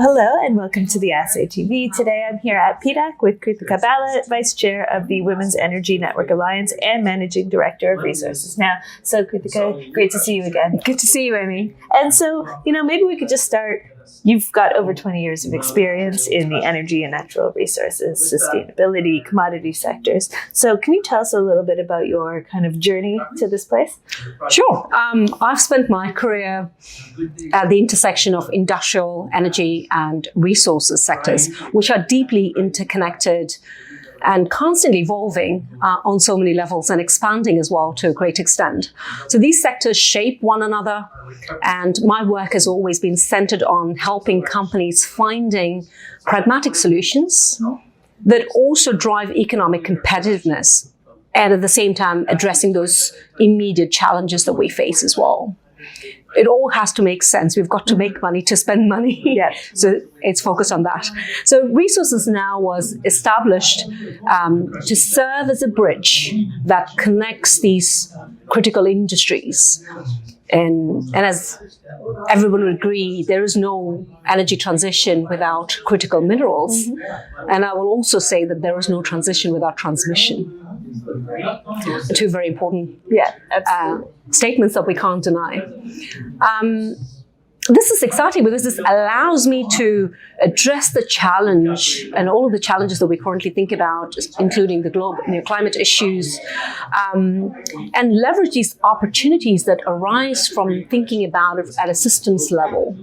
Hello and welcome to the Assay TV. Today I'm here at PDAC with Kruthika Bala, Vice Chair of the Women's Energy Network Alliance and Managing Director of Resources Now. So Kruthika, great to see you again. Good to see you, Amy. And so, maybe we could just start. You've got over 20 years of experience in the energy and natural resources, sustainability, commodity sectors. So can you tell us a little bit about your kind of journey to this place? Sure. I've spent my career at the intersection of industrial, energy and resources sectors, which are deeply interconnected and constantly evolving on so many levels and expanding as well to a great extent. So these sectors shape one another, and my work has always been centered on helping companies finding pragmatic solutions that also drive economic competitiveness and at the same time addressing those immediate challenges that we face as well. It all has to make sense. We've got to make money to spend money. Yeah. So it's focused on that. So Resources Now was established to serve as a bridge that connects these critical industries. And as everyone would agree, there is no energy transition without critical minerals. Mm-hmm. And I will also say that there is no transition without transmission. Two very important statements that we can't deny. This is exciting because this allows me to address the challenge and all of the challenges that we currently think about, including the global climate issues, and leverage these opportunities that arise from thinking about it at a systems level.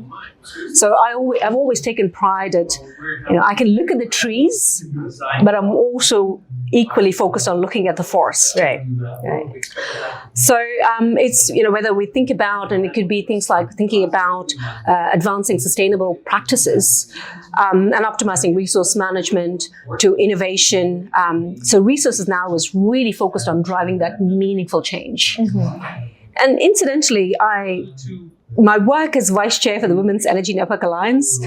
So I've always taken pride at, I can look at the trees, but I'm also equally focused on looking at the forest. Right. So it's, whether we think about, and it could be things like thinking about advancing sustainable practices and optimizing resource management to innovation. So Resources Now is really focused on driving that meaningful change. Mm-hmm. And incidentally, my work as Vice Chair for the Women's Energy Network Alliance,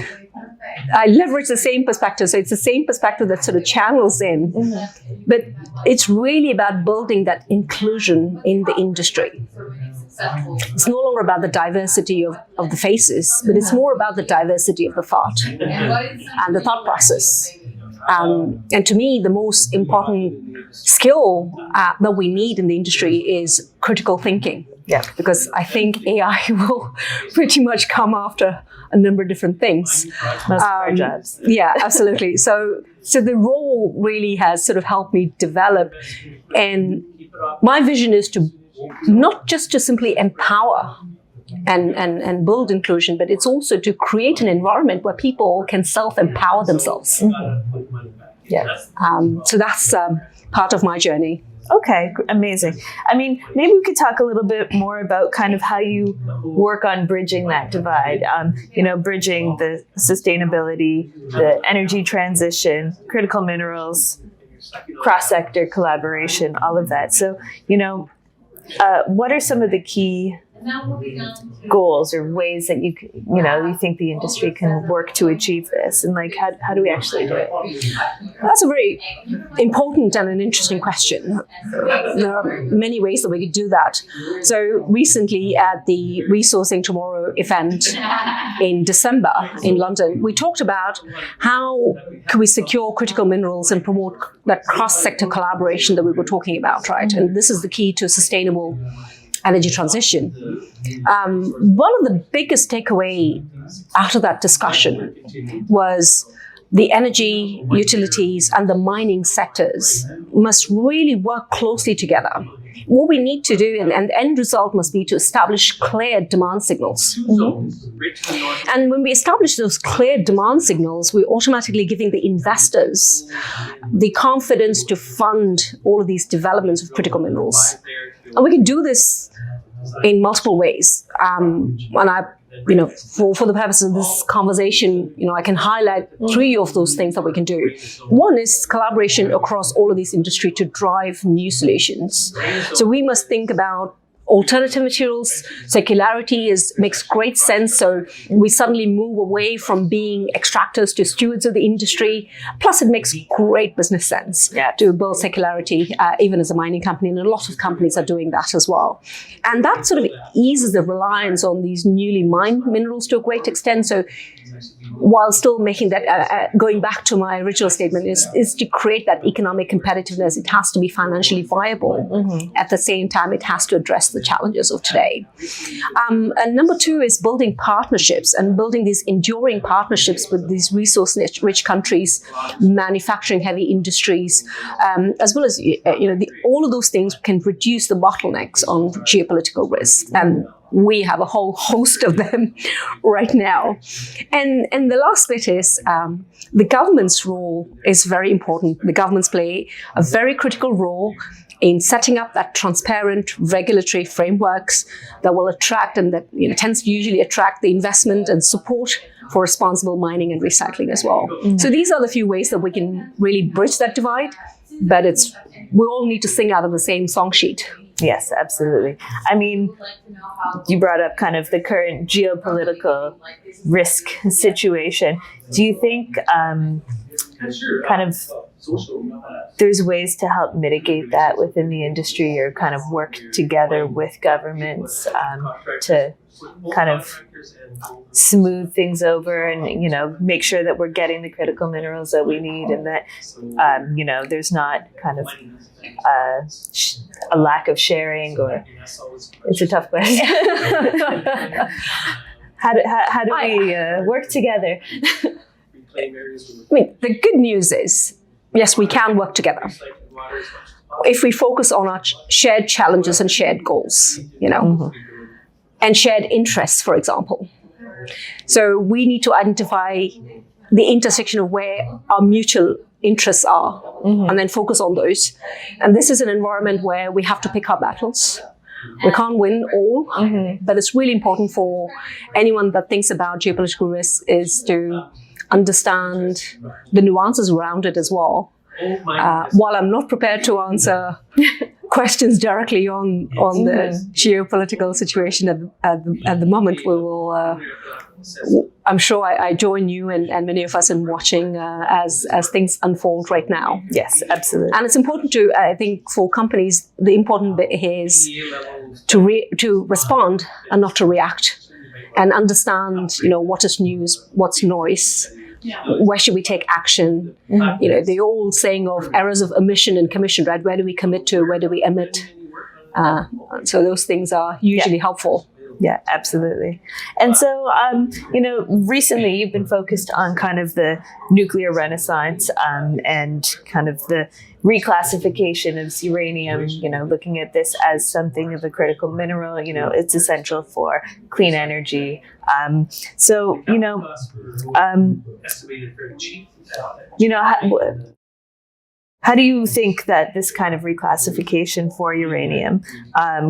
I leverage the same perspective. So it's the same perspective that sort of channels in. Mm-hmm. But it's really about building that inclusion in the industry. It's no longer about the diversity of the faces, but it's more about the diversity of the thought and the thought process. And to me, the most important skill that we need in the industry is critical thinking. Yeah. Because I think AI will pretty much come after a number of different things. Most of our jobs. Yeah, absolutely. So the role really has sort of helped me develop. And my vision is to not just to simply empower and build inclusion, but it's also to create an environment where people can self-empower themselves. Mm-hmm. Yeah. So that's part of my journey. Okay, amazing. Maybe we could talk a little bit more about kind of how you work on bridging that divide, bridging the sustainability, the energy transition, critical minerals, cross-sector collaboration, all of that. So, what are some of the key goals or ways that you think the industry can work to achieve this, and how do we actually do it? That's a very important and an interesting question. There are many ways that we could do that. So recently at the Resourcing Tomorrow event in December in London, we talked about how can we secure critical minerals and promote that cross-sector collaboration that we were talking about, right? And this is the key to sustainable energy transition. One of the biggest takeaway out of that discussion was the energy, utilities, and the mining sectors must really work closely together. What we need to do, and the end result must be to establish clear demand signals. Mm-hmm. And when we establish those clear demand signals, we're automatically giving the investors the confidence to fund all of these developments of critical minerals. And we can do this in multiple ways. And for the purposes of this conversation, I can highlight three of those things that we can do. One is collaboration across all of these industries to drive new solutions. So we must think about alternative materials. Circularity makes great sense. So we suddenly move away from being extractors to stewards of the industry. Plus, it makes great business sense to build circularity, even as a mining company. And a lot of companies are doing that as well. And that sort of eases the reliance on these newly mined minerals to a great extent. So while still making that, going back to my original statement, is to create that economic competitiveness. It has to be financially viable. Mm-hmm. At the same time, it has to address the challenges of today. And number two is building partnerships and building these enduring partnerships with these resource-rich countries, manufacturing heavy industries, as well as all of those things can reduce the bottlenecks on geopolitical risk. And we have a whole host of them right now. And the last bit is the government's role is very important. The governments play a very critical role in setting up that transparent regulatory frameworks that will attract and that tends to usually attract the investment and support for responsible mining and recycling as well. Mm-hmm. So these are the few ways that we can really bridge that divide, but we all need to sing out of the same song sheet. Yes, absolutely. I mean, you brought up kind of the current geopolitical risk situation. Do you think kind of there's ways to help mitigate that within the industry, or kind of work together with governments to kind of smooth things over and, make sure that we're getting the critical minerals that we need, and that, there's not kind of a lack of sharing, or it's a tough question. How do we work together? I mean, the good news is, yes, we can work together if we focus on our shared challenges and shared goals, mm-hmm. and shared interests, for example. So we need to identify the intersection of where our mutual interests are, mm-hmm. and then focus on those. And this is an environment where we have to pick our battles. We can't win all, mm-hmm. but it's really important for anyone that thinks about geopolitical risk is to understand the nuances around it as well. While I'm not prepared to answer questions directly on the geopolitical situation at the moment, we will. I'm sure I join you and many of us in watching as things unfold right now. Yes, absolutely. And it's important to, I think, for companies, the important bit here is to respond and not to react, and understand, what is news, what's noise. Where should we take action? Mm-hmm. The old saying of errors of omission and commission, right? Where do we commit to? Where do we omit? So those things are usually helpful. Yeah, absolutely. And so, recently you've been focused on kind of the nuclear renaissance and kind of the reclassification of uranium, looking at this as something of a critical mineral, it's essential for clean energy. How do you think that this kind of reclassification for uranium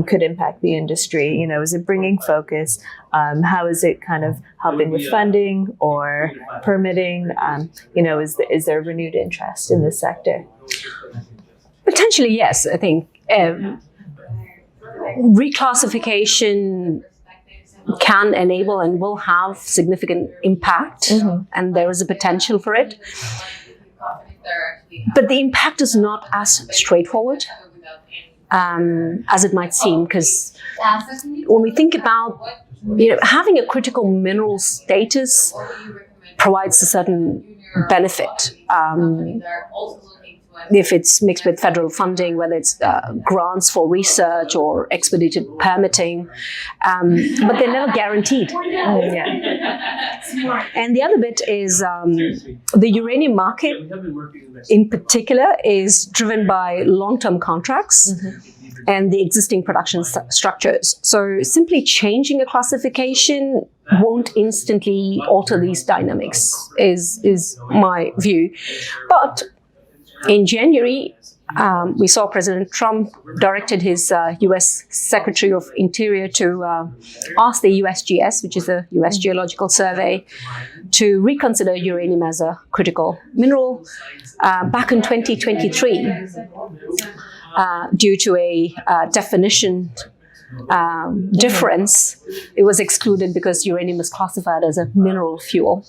could impact the industry? Is it bringing focus? How is it kind of helping with funding or permitting? Is there renewed interest in this sector? Potentially, yes. I think reclassification can enable and will have significant impact, mm-hmm. and there is a potential for it. But the impact is not as straightforward as it might seem, because when we think about having a critical mineral status provides a certain benefit. If it's mixed with federal funding, whether it's grants for research or expedited permitting, but they're never guaranteed. Yeah. And the other bit is the uranium market in particular is driven by long-term contracts, mm-hmm. and the existing production structures. So simply changing a classification won't instantly alter these dynamics, is my view. But in January, we saw President Trump directed his U.S. Secretary of Interior to ask the USGS, which is the U.S. Geological Survey, to reconsider uranium as a critical mineral back in 2023 due to a definition difference, it was excluded because uranium is classified as a mineral fuel.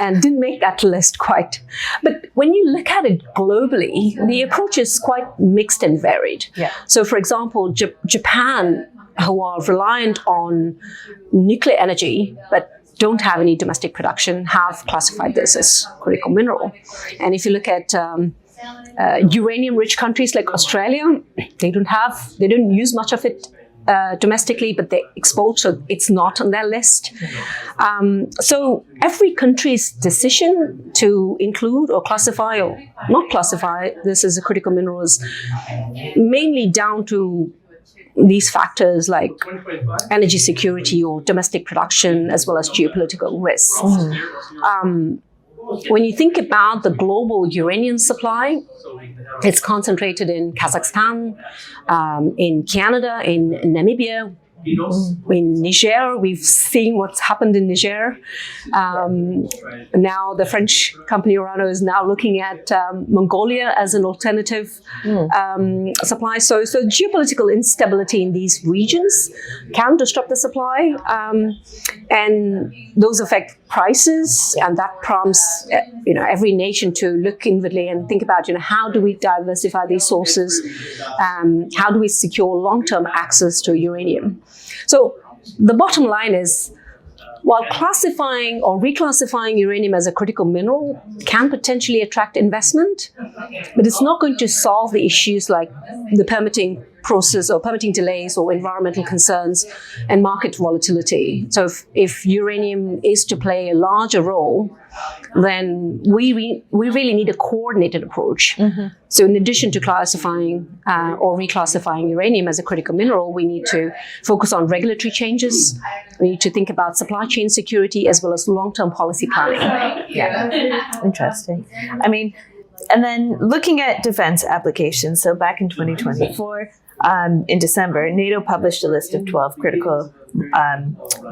And didn't make that list quite. But when you look at it globally, the approach is quite mixed and varied. Yeah. So, for example, Japan, who are reliant on nuclear energy, but don't have any domestic production, have classified this as critical mineral. And if you look at uranium-rich countries like Australia, they don't use much of it domestically, but they export, so it's not on their list. So every country's decision to include or classify or not classify this as a critical mineral is mainly down to these factors like energy security or domestic production, as well as geopolitical risks. When you think about the global uranium supply, it's concentrated in Kazakhstan, in Canada, in Namibia, in Niger. We've seen what's happened in Niger. Now the French company Orano is now looking at Mongolia as an alternative supply. So geopolitical instability in these regions can disrupt the supply, and those affect prices, and that prompts every nation to look inwardly and think about how do we diversify these sources, how do we secure long-term access to uranium. So the bottom line is, while classifying or reclassifying uranium as a critical mineral can potentially attract investment, but it's not going to solve the issues like the permitting process or permitting delays or environmental concerns and market volatility. So if uranium is to play a larger role, then we really need a coordinated approach. So in addition to classifying or reclassifying uranium as a critical mineral, we need to focus on regulatory changes. We need to think about supply chain security as well as long-term policy planning. Yeah, interesting. I mean, and then looking at defense applications, so back in 2024, in December, NATO published a list of 12 critical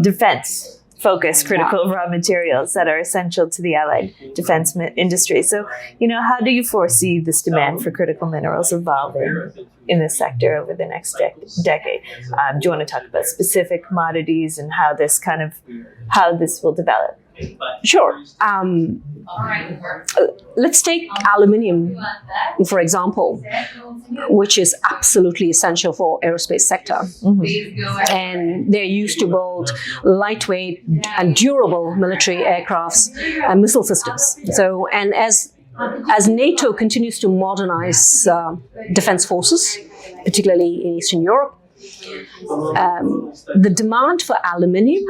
defense-focused critical raw materials that are essential to the Allied defense industry. So, how do you foresee this demand for critical minerals evolving in this sector over the next decade? Do you want to talk about specific commodities and how this will develop? Sure. Let's take aluminium, for example, which is absolutely essential for aerospace sector. And they're used to build lightweight and durable military aircrafts and missile systems. So, and as NATO continues to modernize defense forces, particularly in Eastern Europe, the demand for aluminium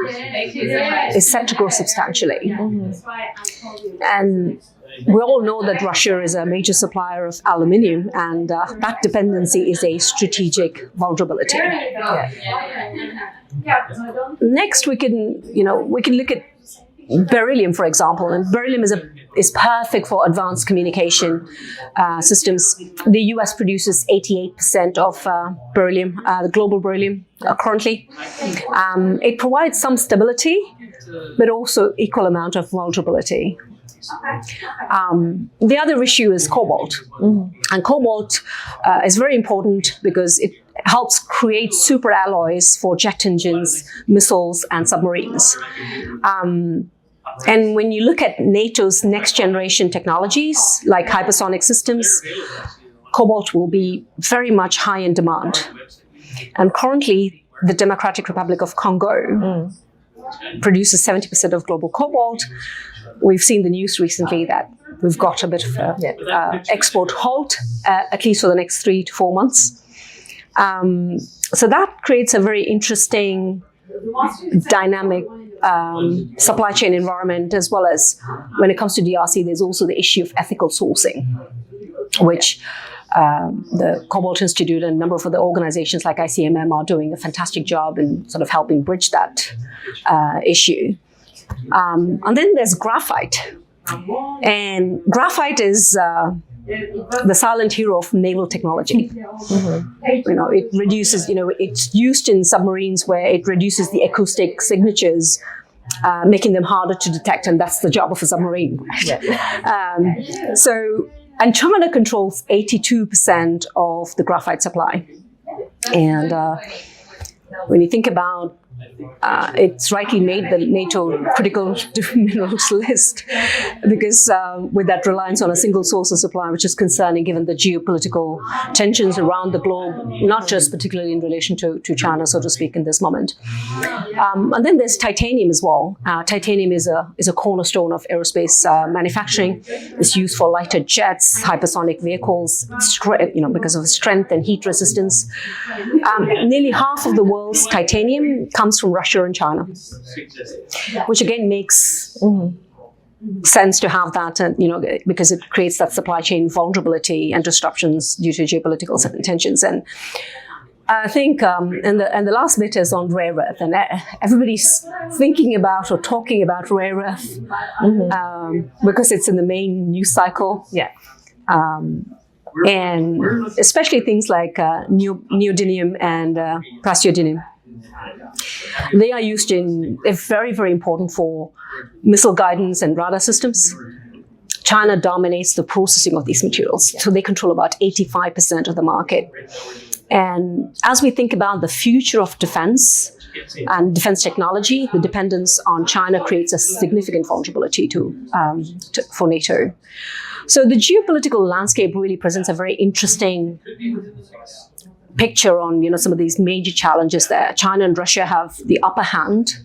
is set to grow substantially. And we all know that Russia is a major supplier of aluminium, and that dependency is a strategic vulnerability. Next, we can look at beryllium, for example, and beryllium is perfect for advanced communication systems. The US produces 88% of beryllium, the global beryllium currently. It provides some stability, but also equal amount of vulnerability. The other issue is cobalt. And cobalt is very important because it helps create superalloys for jet engines, missiles, and submarines. And when you look at NATO's next generation technologies, like hypersonic systems, cobalt will be very much high in demand. And currently, the Democratic Republic of Congo produces 70% of global cobalt. We've seen the news recently that we've got a bit of an export halt, at least for the next 3 to 4 months. So that creates a very interesting, dynamic supply chain environment, as well as when it comes to DRC, there's also the issue of ethical sourcing, which the Cobalt Institute and a number of other organizations like ICMM are doing a fantastic job in sort of helping bridge that issue. And then there's graphite. And graphite is the silent hero of naval technology. It reduces, it's used in submarines where it reduces the acoustic signatures, making them harder to detect, and that's the job of a submarine. And China controls 82% of the graphite supply. And when you think about it's rightly made the NATO critical minerals list because with that reliance on a single source of supply, which is concerning given the geopolitical tensions around the globe, not just particularly in relation to China, so to speak, in this moment. And then there's titanium as well. Titanium is a cornerstone of aerospace manufacturing. It's used for lighter jets, hypersonic vehicles, because of strength and heat resistance. Nearly half of the world's titanium comes from Russia and China, which again makes sense to have that, because it creates that supply chain vulnerability and disruptions due to geopolitical tensions. And I think, and the last bit is on rare earth, and everybody's thinking about or talking about rare earth because it's in the main news cycle. Yeah. And especially things like neodymium and praseodymium. They are used they're very, very important for missile guidance and radar systems. China dominates the processing of these materials, so they control about 85% of the market. And as we think about the future of defense and defense technology, the dependence on China creates a significant vulnerability for NATO. So the geopolitical landscape really presents a very interesting picture on some of these major challenges there. China and Russia have the upper hand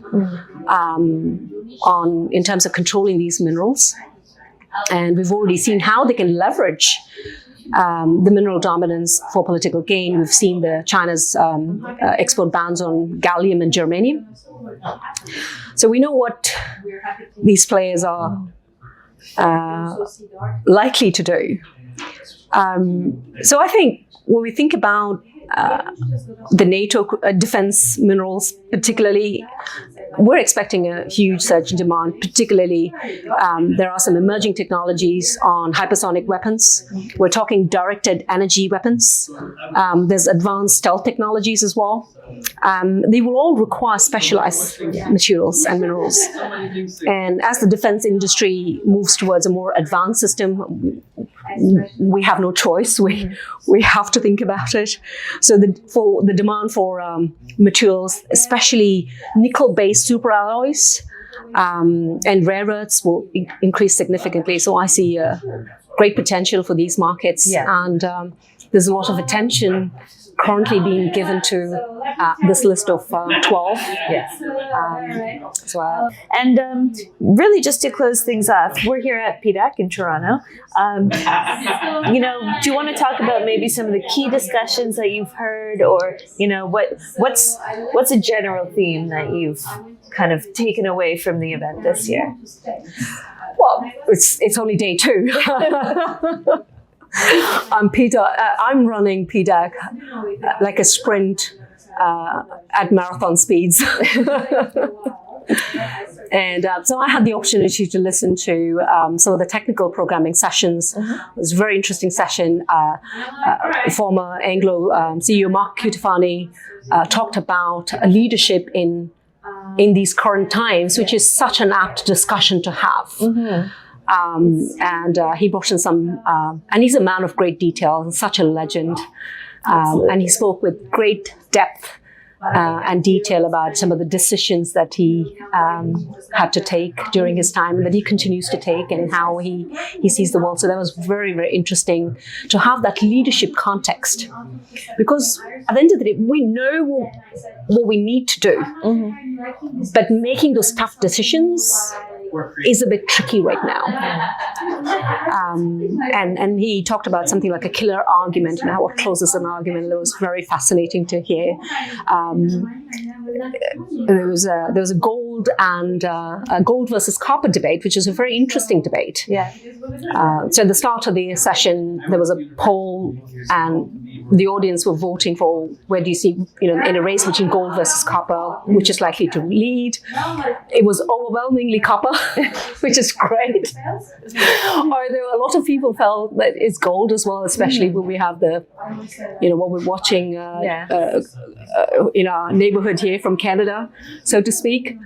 in terms of controlling these minerals, and we've already seen how they can leverage the mineral dominance for political gain. We've seen China's export bans on gallium and germanium. So we know what these players are likely to do. So I think when we think about the NATO defense minerals particularly, we're expecting a huge surge in demand. Particularly, there are some emerging technologies on hypersonic weapons. We're talking directed energy weapons. There's advanced stealth technologies as well. They will all require specialized materials and minerals. And as the defense industry moves towards a more advanced system, we have no choice. We have to think about it. So the demand for materials, especially nickel-based superalloys and rare earths, will increase significantly. So I see great potential for these markets, and there's a lot of attention currently being given to this list of 12. And really, just to close things off, we're here at PDAC in Toronto. Do you want to talk about maybe some of the key discussions that you've heard, or what's a general theme that you've kind of taken away from the event this year? Well, it's only day 2. I'm running PDAC like a sprint at marathon speeds. And so I had the opportunity to listen to some of the technical programming sessions. It was a very interesting session. Former Anglo CEO Mark Cutifani talked about leadership in these current times, which is such an apt discussion to have. And he brought in some, and he's a man of great detail, and such a legend. And he spoke with great depth and detail about some of the decisions that he had to take during his time, and that he continues to take, and how he sees the world. So that was very, very interesting to have that leadership context, because at the end of the day, we know what we need to do, but making those tough decisions is a bit tricky right now. And he talked about something like a killer argument and how it closes an argument. It was very fascinating to hear. There was a gold and a gold versus copper debate, which is a very interesting debate. So at the start of the session, there was a poll, and the audience were voting for where do you see, in a race between gold versus copper, which is likely to lead. It was overwhelmingly copper, which is great. Or there were a lot of people felt that it's gold as well, especially when we have what we're watching in our neighborhood here from Canada, so to speak.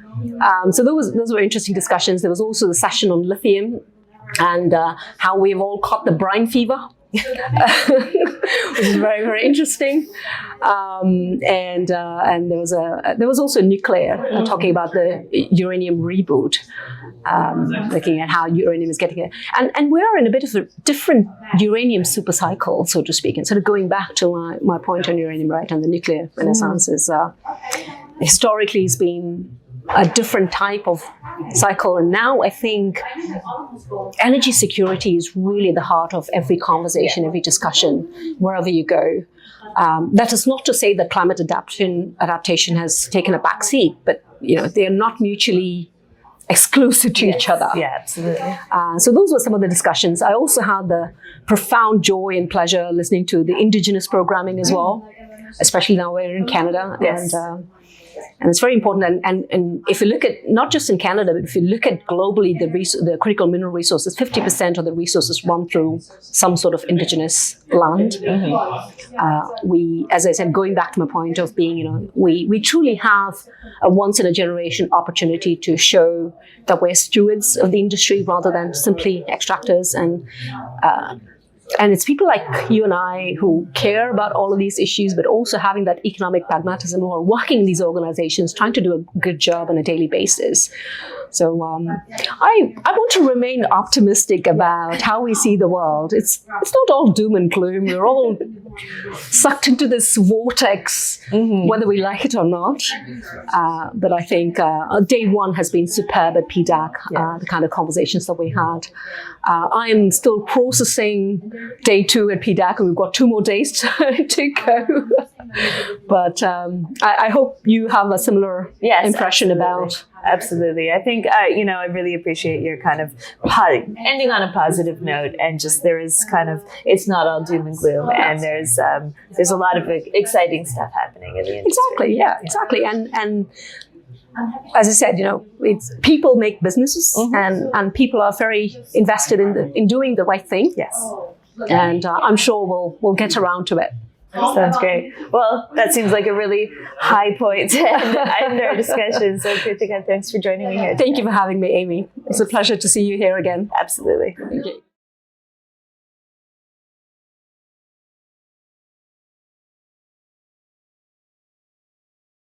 So those were interesting discussions. There was also the session on lithium and how we've all caught the brine fever. which is very, very interesting. And there was also nuclear, talking about the uranium reboot, looking at how uranium is getting it. And we are in a bit of a different uranium super cycle, so to speak. And sort of going back to my point on uranium, right, and the nuclear renaissance is historically it's been a different type of cycle. And now I think energy security is really the heart of every conversation, every discussion, wherever you go. That is not to say that climate adaptation has taken a back seat, but they are not mutually exclusive to each other. Yeah, absolutely. So those were some of the discussions. I also had the profound joy and pleasure listening to the Indigenous programming as well, especially now we're in Canada. Yes. And it's very important. And if you look at, not just in Canada, but if you look at globally, the critical mineral resources, 50% of the resources run through some sort of Indigenous land. We, as I said, going back to my point of being, we truly have a once in a generation opportunity to show that we're stewards of the industry rather than simply extractors. And it's people like you and I who care about all of these issues, but also having that economic pragmatism, who are working in these organizations, trying to do a good job on a daily basis. So I want to remain optimistic about how we see the world. It's not all doom and gloom. We're all sucked into this vortex, whether we like it or not. But I think day one has been superb at PDAC, the kind of conversations that we had. I am still processing day two at PDAC, and we've got 2 more days to go. But I hope you have a similar impression about. Absolutely. I think, I really appreciate your kind of ending on a positive note, and just there is kind of, it's not all doom and gloom, and there's a lot of exciting stuff happening in the industry. Exactly. And as I said, it's people make businesses, and people are very invested in doing the right thing. Yes. And I'm sure we'll get around to it. Sounds great. Well, that seems like a really high point to end our discussion. So, Kruthika, thanks for joining me here. Thank you for having me, Amy. It's a pleasure to see you here again. Absolutely. Okay.